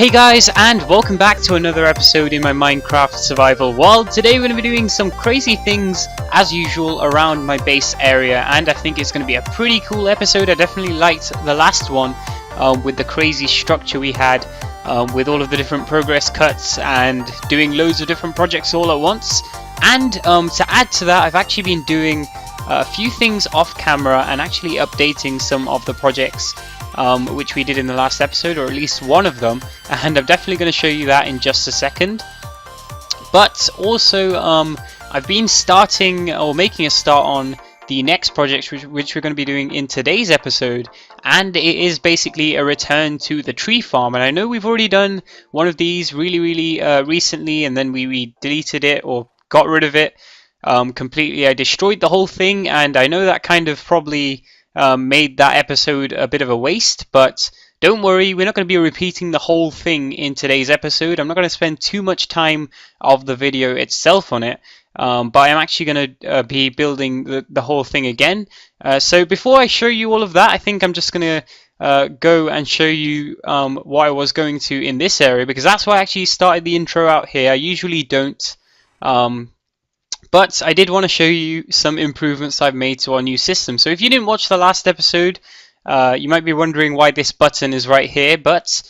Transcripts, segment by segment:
Hey guys, and welcome back to another episode in my Minecraft survival world. Today we're going to be doing some crazy things as usual around my base area, and I think it's going to be a pretty cool episode. I definitely liked the last one with the crazy structure we had with all of the different progress cuts and doing loads of different projects all at once. And to add to that, I've actually been doing a few things off camera and actually updating some of the projects which we did in the last episode, or at least one of them, and I'm definitely going to show you that in just a second. But also I've been starting or making a start on the next project which we're going to be doing in today's episode, and it is basically a return to the tree farm. And I know we've already done one of these really recently, and then we deleted it or got rid of it completely. I destroyed the whole thing, and I know that kind of probably made that episode a bit of a waste, but don't worry, we're not going to be repeating the whole thing in today's episode. I'm not going to spend too much time of the video itself on it, but I'm actually going to be building the whole thing again. So before I show you all of that, I think I'm just going to go and show you what I was going to in this area, because that's why I actually started the intro out here. I usually don't. But I did want to show you some improvements I've made to our new system. So if you didn't watch the last episode, you might be wondering why this button is right here, but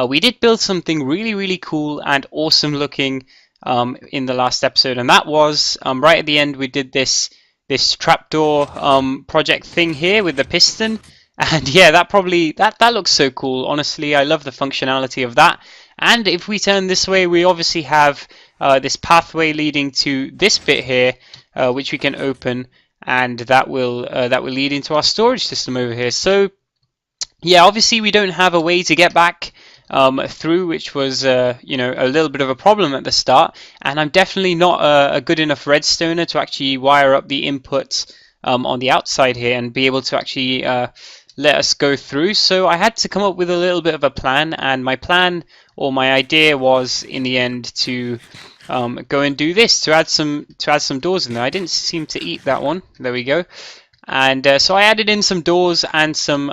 we did build something really cool and awesome looking in the last episode, and that was right at the end we did this trapdoor project thing here with the piston. And yeah, that looks so cool. Honestly, I love the functionality of that. And if we turn this way, we obviously have this pathway leading to this bit here, which we can open, and that will lead into our storage system over here. So yeah, obviously we don't have a way to get back through, which was you know, a little bit of a problem at the start. And I'm definitely not a good enough redstoner to actually wire up the inputs on the outside here and be able to actually let us go through. So I had to come up with a little bit of a plan, and my plan or my idea was in the end to go and do this, to add some doors in there. I didn't seem to eat that one. There we go. And so I added in some doors and some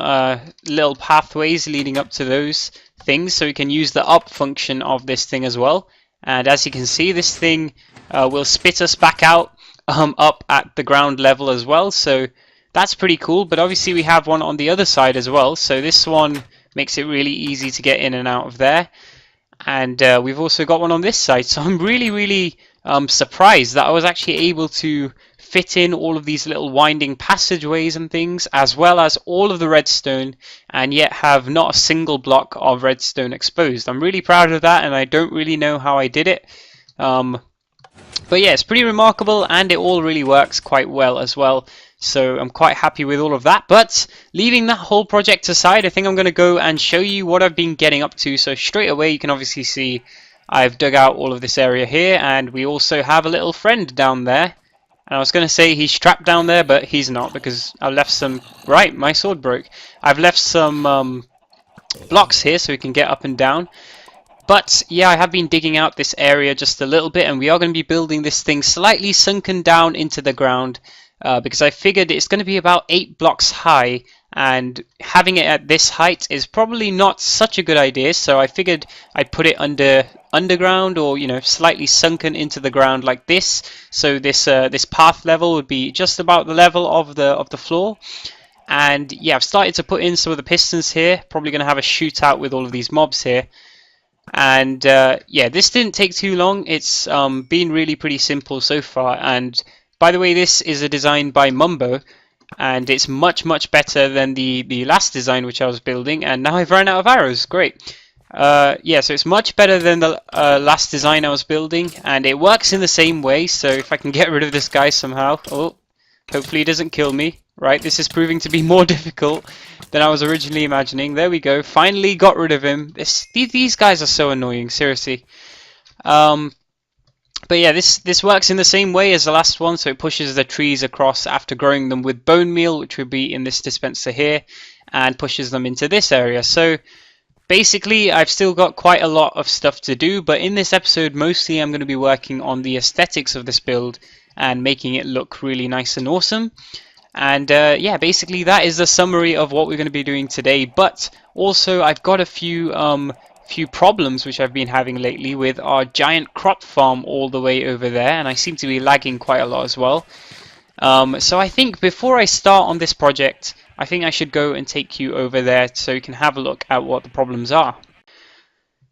little pathways leading up to those things, so we can use the up function of this thing as well. And as you can see, this thing will spit us back out up at the ground level as well. So that's pretty cool. But obviously we have one on the other side as well, so this one makes it really easy to get in and out of there. And we've also got one on this side, so I'm really surprised that I was actually able to fit in all of these little winding passageways and things, as well as all of the redstone, and yet have not a single block of redstone exposed. I'm really proud of that, and I don't really know how I did it. But yeah, it's pretty remarkable, and it all really works quite well as well. So I'm quite happy with all of that. But leaving that whole project aside, I think I'm going to go and show you what I've been getting up to. So straight away you can obviously see I've dug out all of this area here, and we also have a little friend down there. And I was going to say he's trapped down there, but he's not, because I left some... Right, my sword broke. I've left some blocks here so we can get up and down. But yeah, I have been digging out this area just a little bit, and we are going to be building this thing slightly sunken down into the ground. Because I figured it's going to be about 8 blocks high, and having it at this height is probably not such a good idea. So I figured I'd put it underground, or you know, slightly sunken into the ground like this. So this path level would be just about the level of the floor. And yeah, I've started to put in some of the pistons here. Probably going to have a shootout with all of these mobs here. And yeah, this didn't take too long. It's been really pretty simple so far. And by the way, this is a design by Mumbo, and it's much better than the last design which I was building. And now I've run out of arrows. Great. Yeah, so it's much better than the last design I was building, and it works in the same way. So if I can get rid of this guy somehow, oh, hopefully he doesn't kill me. Right, this is proving to be more difficult than I was originally imagining. There we go. Finally got rid of him. These guys are so annoying, seriously. But yeah, this works in the same way as the last one, so it pushes the trees across after growing them with bone meal, which would be in this dispenser here, and pushes them into this area. So basically, I've still got quite a lot of stuff to do, but in this episode, mostly I'm going to be working on the aesthetics of this build and making it look really nice and awesome. And yeah, basically that is the summary of what we're going to be doing today. But also, I've got a few few problems which I've been having lately with our giant crop farm all the way over there, and I seem to be lagging quite a lot as well. So I think before I start on this project, I think I should go and take you over there so you can have a look at what the problems are.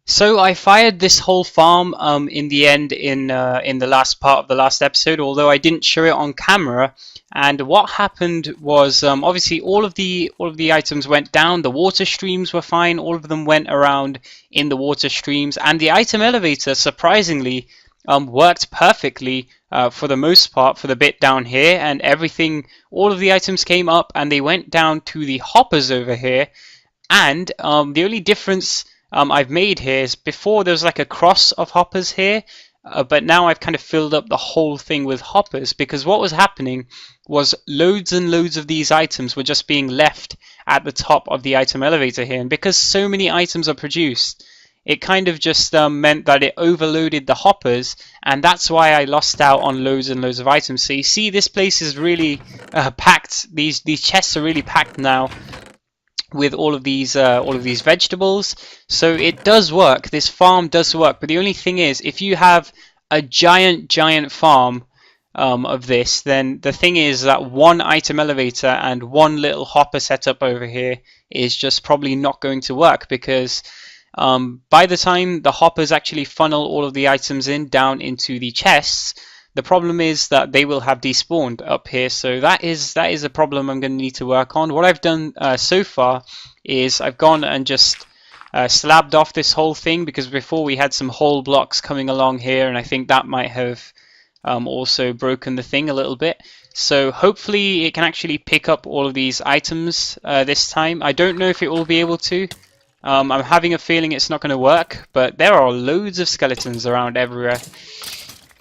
So I fired this whole farm in the end in the last part of the last episode, although I didn't show it on camera. And what happened was obviously all of the items went down. The water streams were fine. All of them went around in the water streams, and the item elevator surprisingly worked perfectly for the most part for the bit down here. And everything, all of the items came up and they went down to the hoppers over here. And the only difference I've made here is before there was like a cross of hoppers here, but now I've kind of filled up the whole thing with hoppers, because what was happening was loads and loads of these items were just being left at the top of the item elevator here, and because so many items are produced, it kind of just meant that it overloaded the hoppers, and that's why I lost out on loads and loads of items. So you see this place is really packed. These chests are really packed now with all of these vegetables. So it does work. This farm does work, but the only thing is, if you have a giant farm of this, then the thing is that one item elevator and one little hopper setup over here is just probably not going to work, because by the time the hoppers actually funnel all of the items in down into the chests, the problem is that they will have despawned up here. So that is a problem I'm going to need to work on. What I've done so far is I've gone and just slabbed off this whole thing, because before we had some whole blocks coming along here, and I think that might have also broken the thing a little bit. So hopefully it can actually pick up all of these items this time. I don't know if it will be able to. I'm having a feeling it's not going to work, but there are loads of skeletons around everywhere.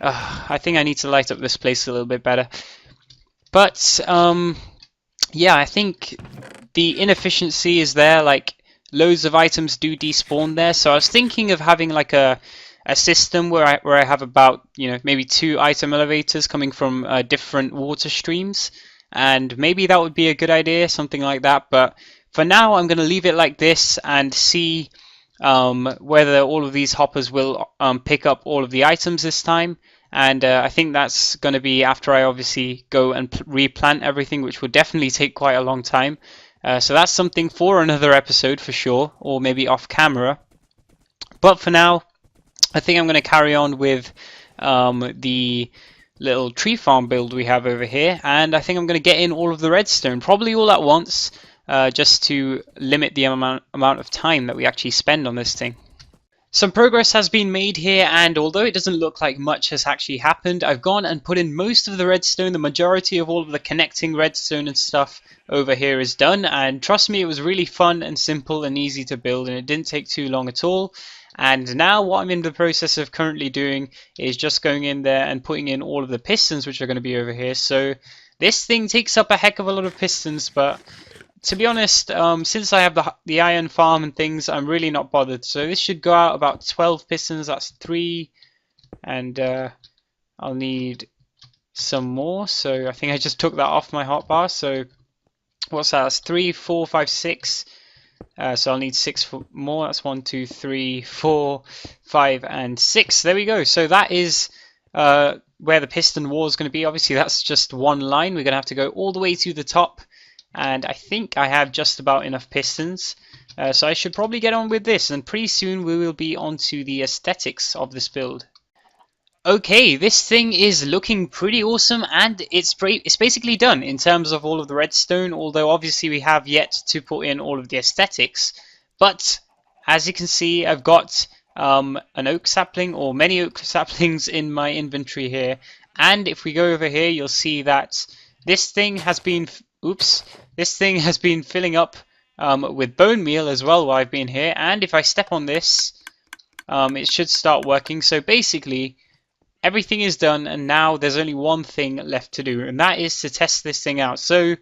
I think I need to light up this place a little bit better. But yeah, I think the inefficiency is there. Like, loads of items do despawn there. So I was thinking of having like a system where I have about, you know, maybe 2 item elevators coming from different water streams, and maybe that would be a good idea, something like that. But for now, I'm going to leave it like this and see whether all of these hoppers will pick up all of the items this time. And I think that's going to be after I obviously go and replant everything, which will definitely take quite a long time. So that's something for another episode for sure, or maybe off camera. But for now, I think I'm going to carry on with the little tree farm build we have over here. And I think I'm going to get in all of the redstone, probably all at once, just to limit the amount of time that we actually spend on this thing. Some progress has been made here, and although it doesn't look like much has actually happened, I've gone and put in most of the redstone. The majority of all of the connecting redstone and stuff over here is done, and trust me, it was really fun and simple and easy to build, and it didn't take too long at all. And now what I'm in the process of currently doing is just going in there and putting in all of the pistons which are going to be over here. So this thing takes up a heck of a lot of pistons, but to be honest, since I have the iron farm and things, I'm really not bothered. So this should go out about 12 pistons. That's 3, and I'll need some more. So I think I just took that off my hotbar. So what's that? That's 3, 4, 5, 6. So I'll need 6 more. That's 1, 2, 3, 4, 5, and 6. There we go. So that is where the piston wall is going to be. Obviously, that's just one line. We're going to have to go all the way to the top. And I think I have just about enough pistons, so I should probably get on with this, and pretty soon we will be onto the aesthetics of this build. Okay, this thing is looking pretty awesome, and it's basically done in terms of all of the redstone, although obviously we have yet to put in all of the aesthetics. But as you can see, I've got an oak sapling, or many oak saplings in my inventory here, and if we go over here, you'll see that this thing has been this thing has been filling up with bone meal as well while I've been here, and if I step on this, it should start working. So basically, everything is done, and now there's only one thing left to do, and that is to test this thing out. So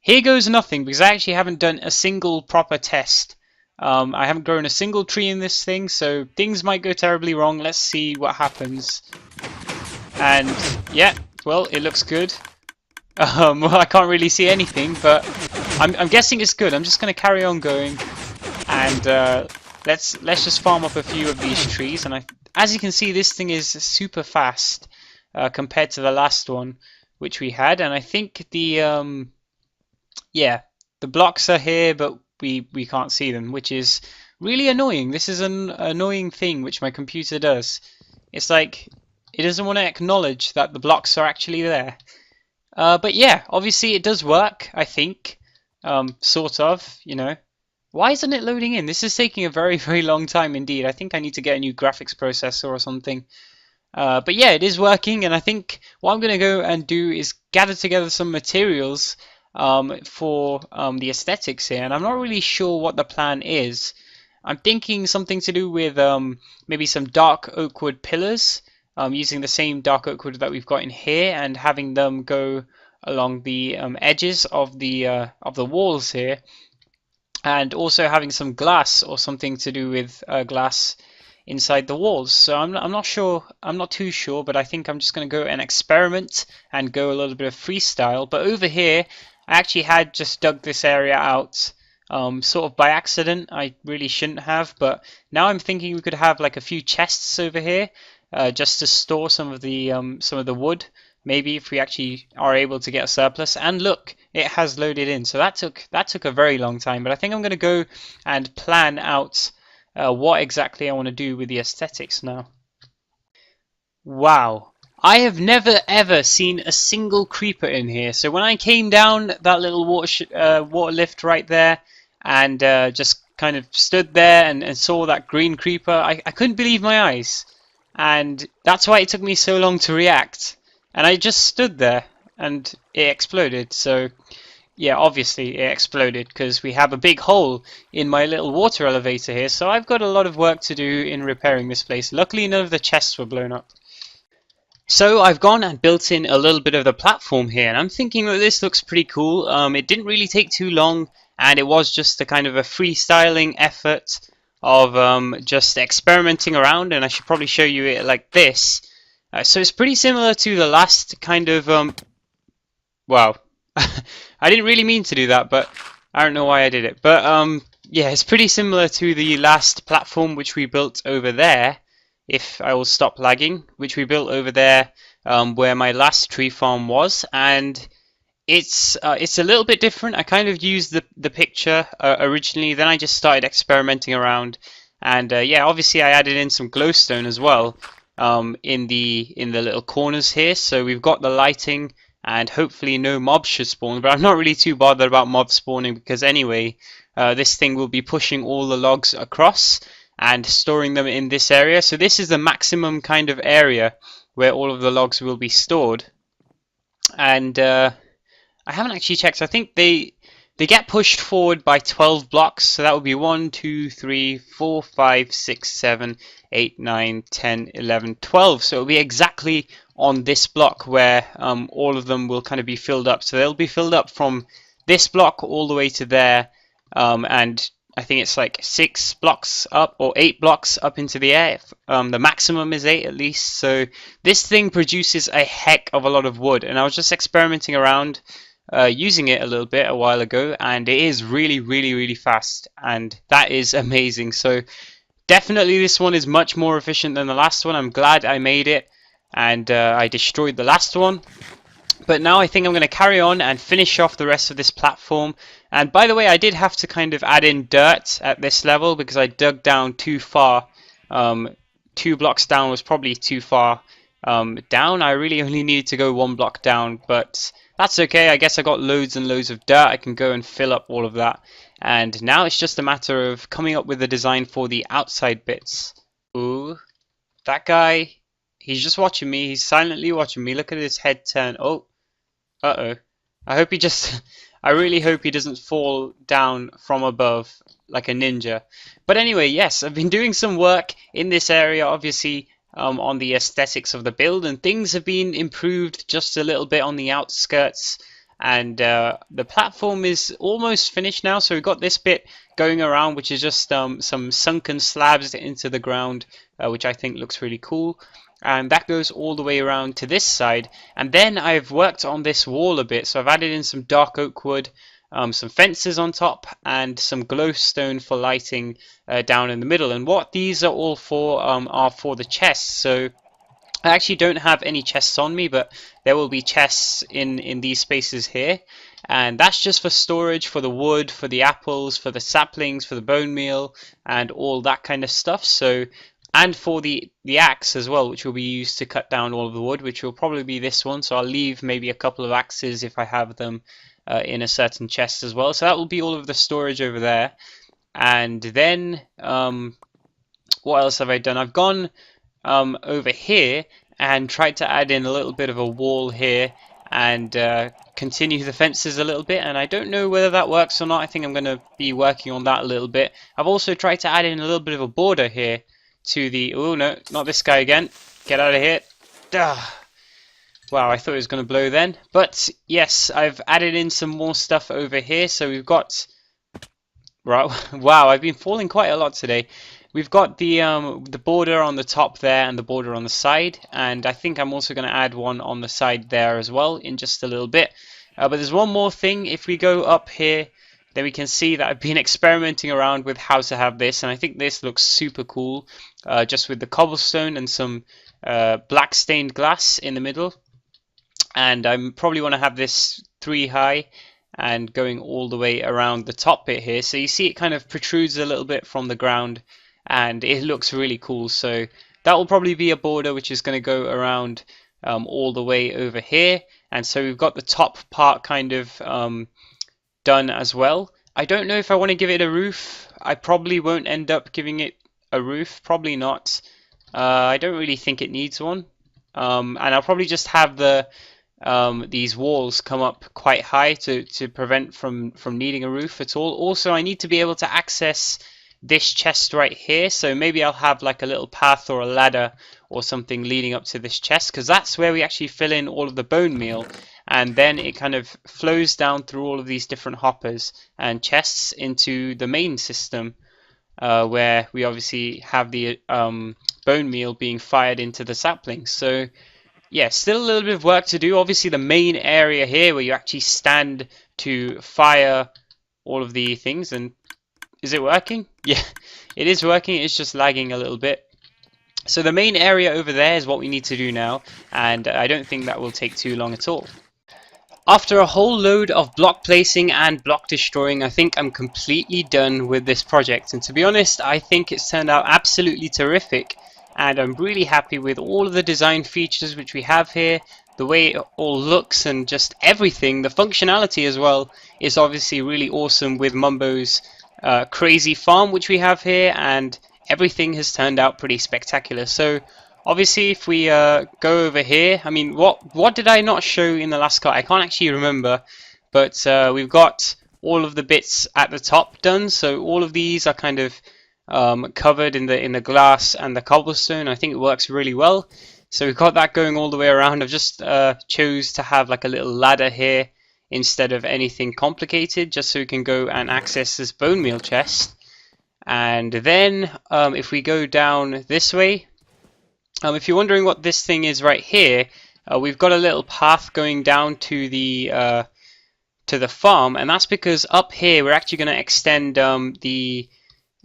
here goes nothing, because I actually haven't done a single proper test. I haven't grown a single tree in this thing, so things might go terribly wrong. Let's see what happens. And yeah, well, it looks good. Well, I can't really see anything, but I'm guessing it's good. I'm just going to carry on going, and let's just farm up a few of these trees. And as you can see, this thing is super fast compared to the last one which we had. And I think yeah, the blocks are here, but we can't see them, which is really annoying. This is an annoying thing which my computer does. It's like it doesn't want to acknowledge that the blocks are actually there. But yeah, obviously it does work, I think. Sort of, you know. Why isn't it loading in? This is taking a very, very long time indeed. I think I need to get a new graphics processor or something. But yeah, it is working, and I think what I'm going to go and do is gather together some materials for the aesthetics here, and I'm not really sure what the plan is. I'm thinking something to do with maybe some dark oak wood pillars, using the same dark oak wood that we've got in here, and having them go along the edges of the walls here, and also having some glass or something to do with glass inside the walls. So I'm not sure, I'm not too sure, but I think I'm just going to go and experiment and go a little bit of freestyle. But over here, I actually had just dug this area out sort of by accident. I really shouldn't have, but now I'm thinking we could have like a few chests over here just to store some of the wood. Maybe if we actually are able to get a surplus. And look, it has loaded in. So that took a very long time. But I think I'm going to go and plan out what exactly I want to do with the aesthetics now. Wow. I have never ever seen a single creeper in here. So when I came down that little water lift right there and just kind of stood there and saw that green creeper, I couldn't believe my eyes. And that's why it took me so long to react. And I just stood there and it exploded. So yeah, obviously it exploded because we have a big hole in my little water elevator here. So I've got a lot of work to do in repairing this place. Luckily none of the chests were blown up. So I've gone and built in a little bit of the platform here, and I'm thinking that this looks pretty cool. It didn't really take too long, and it was just a kind of a freestyling effort of just experimenting around, and I should probably show you it like this. So it's pretty similar to the last kind of wow. I didn't really mean to do that, but I don't know why I did it. But yeah, it's pretty similar to the last platform which we built over there. If I will stop lagging, which we built over there where my last tree farm was, and it's a little bit different. I kind of used the picture originally, then I just started experimenting around, and yeah, obviously I added in some glowstone as well in the little corners here. So we've got the lighting, and hopefully no mobs should spawn. But I'm not really too bothered about mob spawning because anyway, this thing will be pushing all the logs across and storing them in this area. So this is the maximum kind of area where all of the logs will be stored. And I haven't actually checked. I think they get pushed forward by 12 blocks. So that would be 1, 2, 3, 4, 5, 6, 7, 8, 9, 10, 11, 12. So it'll be exactly on this block where all of them will kind of be filled up. So they'll be filled up from this block all the way to there, and I think it's like 6 blocks up or 8 blocks up into the air. The maximum is 8 at least. So this thing produces a heck of a lot of wood, and I was just experimenting around using it a little bit a while ago, and it is really, really, really fast, and that is amazing. So definitely this one is much more efficient than the last one. I'm glad I made it, and I destroyed the last one. But now I think I'm going to carry on and finish off the rest of this platform. And by the way, I did have to kind of add in dirt at this level because I dug down too far. 2 blocks down was probably too far down. I really only needed to go 1 block down, but that's okay. I guess I got loads and loads of dirt. I can go and fill up all of that. And now it's just a matter of coming up with a design for the outside bits. Ooh, that guy, he's just watching me. He's silently watching me. Look at his head turn. Oh. Uh-oh. I hope he just... I really hope he doesn't fall down from above like a ninja. But anyway, yes, I've been doing some work in this area, obviously, on the aesthetics of the build, and things have been improved just a little bit on the outskirts. And the platform is almost finished now, so we've got this bit going around, which is just some sunken slabs into the ground, which I think looks really cool. And that goes all the way around to this side, and then I've worked on this wall a bit. So I've added in some dark oak wood some fences on top, and some glowstone for lighting down in the middle. And what these are for the chests. So I actually don't have any chests on me, but there will be chests in these spaces here. And that's just for storage for the wood, for the apples, for the saplings, for the bone meal, and all that kind of stuff. So, and for the axe as well, which will be used to cut down all of the wood, which will probably be this one. So I'll leave maybe a couple of axes if I have them in a certain chest as well. So that will be all of the storage over there. And then, what else have I done? I've gone over here and tried to add in a little bit of a wall here and continue the fences a little bit, and I don't know whether that works or not. I think I'm going to be working on that a little bit. I've also tried to add in a little bit of a border here to the... Oh no, not this guy again. Get out of here. Wow, I thought it was going to blow then. But yes, I've added in some more stuff over here. So we've got... Wow, I've been falling quite a lot today. We've got the border on the top there and the border on the side, and I think I'm also going to add one on the side there as well in just a little bit. But there's one more thing. If we go up here, then we can see that I've been experimenting around with how to have this, and I think this looks super cool, just with the cobblestone and some black stained glass in the middle. And I probably want to have this 3 high and going all the way around the top bit here. So you see it kind of protrudes a little bit from the ground, and it looks really cool. So that will probably be a border which is going to go around all the way over here. And so we've got the top part kind of done as well. I don't know if I want to give it a roof. I probably won't end up giving it a roof, probably not. I don't really think it needs one. And I'll probably just have these walls come up quite high to prevent from needing a roof at all. Also, I need to be able to access this chest right here, so maybe I'll have like a little path or a ladder or something leading up to this chest, because that's where we actually fill in all of the bone meal, and then it kind of flows down through all of these different hoppers and chests into the main system, where we obviously have the bone meal being fired into the saplings. So yeah, still a little bit of work to do. Obviously the main area here where you actually stand to fire all of the things. And is it working? Yeah, it is working. It's just lagging a little bit. So the main area over there is what we need to do now, and I don't think that will take too long at all. After a whole load of block placing and block destroying, I think I'm completely done with this project. And to be honest, I think it's turned out absolutely terrific. And I'm really happy with all of the design features which we have here, the way it all looks, and just everything. The functionality as well is obviously really awesome with Mumbo's crazy farm which we have here, and everything has turned out pretty spectacular. So obviously if we go over here, I mean, what did I not show in the last cut? I can't actually remember, but we've got all of the bits at the top done. So all of these are kind of covered in the glass and the cobblestone. I think it works really well. So we've got that going all the way around. I've just chose to have like a little ladder here instead of anything complicated, just so we can go and access this bone meal chest. And then if we go down this way, if you're wondering what this thing is right here, we've got a little path going down to the farm, and that's because up here we're actually going to extend the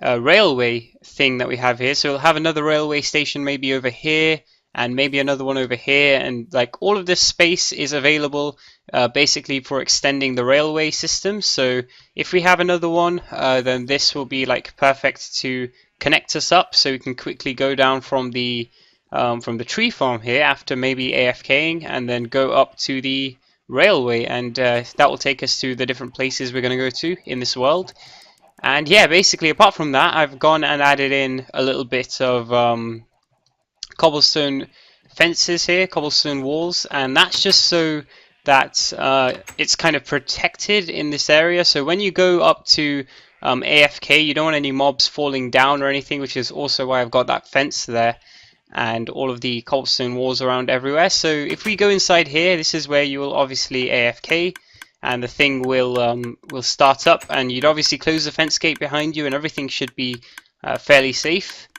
railway thing that we have here. So we'll have another railway station maybe over here, and maybe another one over here, and like all of this space is available basically for extending the railway system. So if we have another one, then this will be like perfect to connect us up, so we can quickly go down from the tree farm here after maybe AFKing, and then go up to the railway, and that will take us to the different places we're going to go to in this world. And yeah, basically apart from that, I've gone and added in a little bit of cobblestone fences here, cobblestone walls, and that's just so that it's kind of protected in this area. So when you go up to AFK, you don't want any mobs falling down or anything, which is also why I've got that fence there and all of the cobblestone walls around everywhere. So if we go inside here, this is where you will obviously AFK, and the thing will start up, and you'd obviously close the fence gate behind you, and everything should be fairly safe.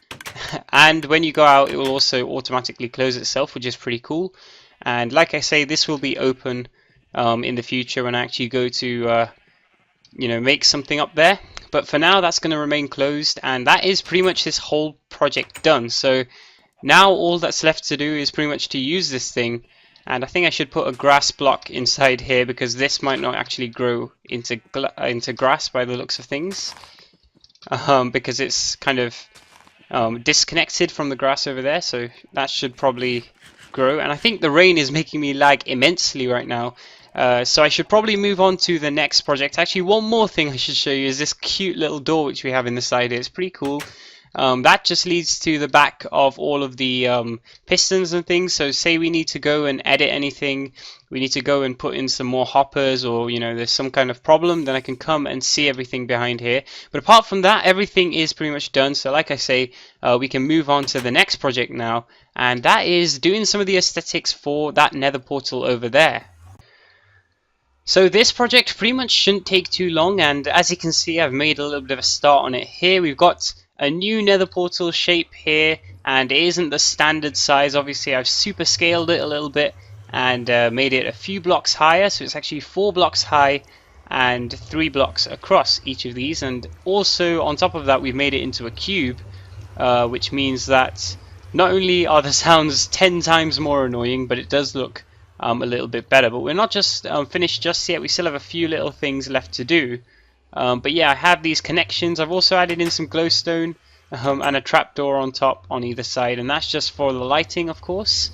And when you go out, it will also automatically close itself, which is pretty cool. And like I say, this will be open in the future when I actually go to you know, make something up there. But for now, that's going to remain closed, and that is pretty much this whole project done. So now all that's left to do is pretty much to use this thing, and I think I should put a grass block inside here because this might not actually grow into grass by the looks of things, because it's kind of disconnected from the grass over there, so that should probably grow. And I think the rain is making me lag immensely right now, so I should probably move on to the next project. Actually, one more thing I should show you is this cute little door which we have in the side here. It's pretty cool. That just leads to the back of all of the pistons and things. So say we need to go and edit anything, we need to go and put in some more hoppers, or you know, there's some kind of problem, then I can come and see everything behind here. But apart from that, everything is pretty much done. So like I say, we can move on to the next project now, and that is doing some of the aesthetics for that nether portal over there. So this project pretty much shouldn't take too long, and as you can see, I've made a little bit of a start on it here. We've got a new nether portal shape here, and it isn't the standard size. Obviously I've super scaled it a little bit and made it a few blocks higher, so it's actually 4 blocks high and 3 blocks across each of these. And also on top of that, we've made it into a cube, which means that not only are the sounds 10 times more annoying, but it does look a little bit better. But we're not just finished just yet. We still have a few little things left to do. But yeah, I have these connections. I've also added in some glowstone and a trapdoor on top on either side, and that's just for the lighting, of course.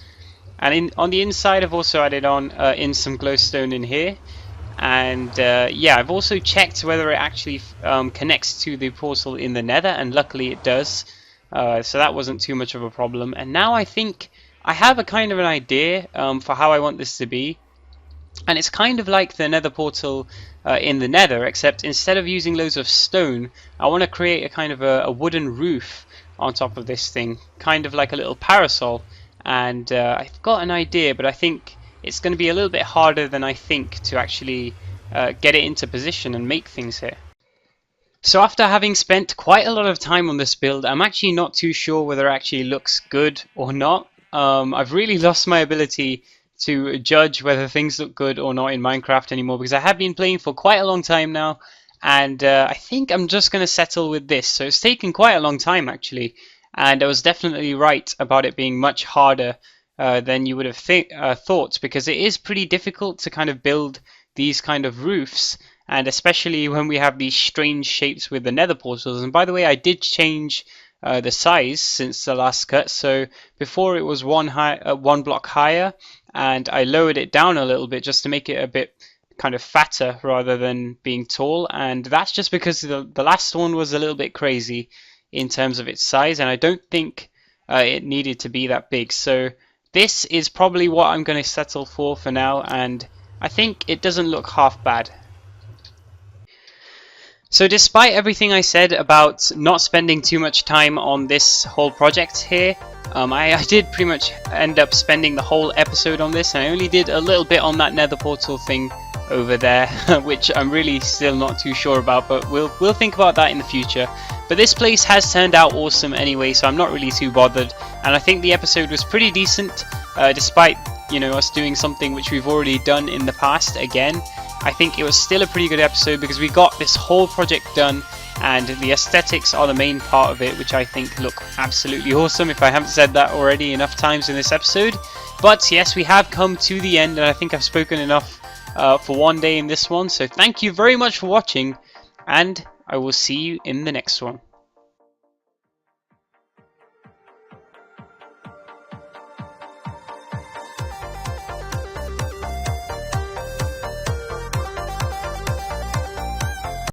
And on the inside, I've also added on in some glowstone in here. And yeah, I've also checked whether it actually connects to the portal in the nether, and luckily it does. So that wasn't too much of a problem. And now I think I have a kind of an idea for how I want this to be. And it's kind of like the nether portal in the nether, except instead of using loads of stone, I want to create a kind of a wooden roof on top of this thing, kind of like a little parasol. And I've got an idea, but I think it's going to be a little bit harder than I think to actually get it into position and make things here. So after having spent quite a lot of time on this build, I'm actually not too sure whether it actually looks good or not. I've really lost my ability to judge whether things look good or not in Minecraft anymore, because I have been playing for quite a long time now, and I think I'm just going to settle with this. So it's taken quite a long time actually, and I was definitely right about it being much harder than you would have thought, because it is pretty difficult to kind of build these kind of roofs, and especially when we have these strange shapes with the nether portals. And by the way, I did change the size since the last cut. So before it was one block higher, and I lowered it down a little bit just to make it a bit kind of fatter rather than being tall. And that's just because the last one was a little bit crazy in terms of its size, and I don't think it needed to be that big. So this is probably what I'm going to settle for now, and I think it doesn't look half bad. So despite everything I said about not spending too much time on this whole project here, I did pretty much end up spending the whole episode on this, and I only did a little bit on that nether portal thing over there, which I'm really still not too sure about, but we'll think about that in the future. But this place has turned out awesome anyway, so I'm not really too bothered, and I think the episode was pretty decent, despite, you know, us doing something which we've already done in the past again. I think it was still a pretty good episode because we got this whole project done, and the aesthetics are the main part of it, which I think look absolutely awesome, if I haven't said that already enough times in this episode. But yes, we have come to the end, and I think I've spoken enough for one day in this one. So thank you very much for watching, and I will see you in the next one.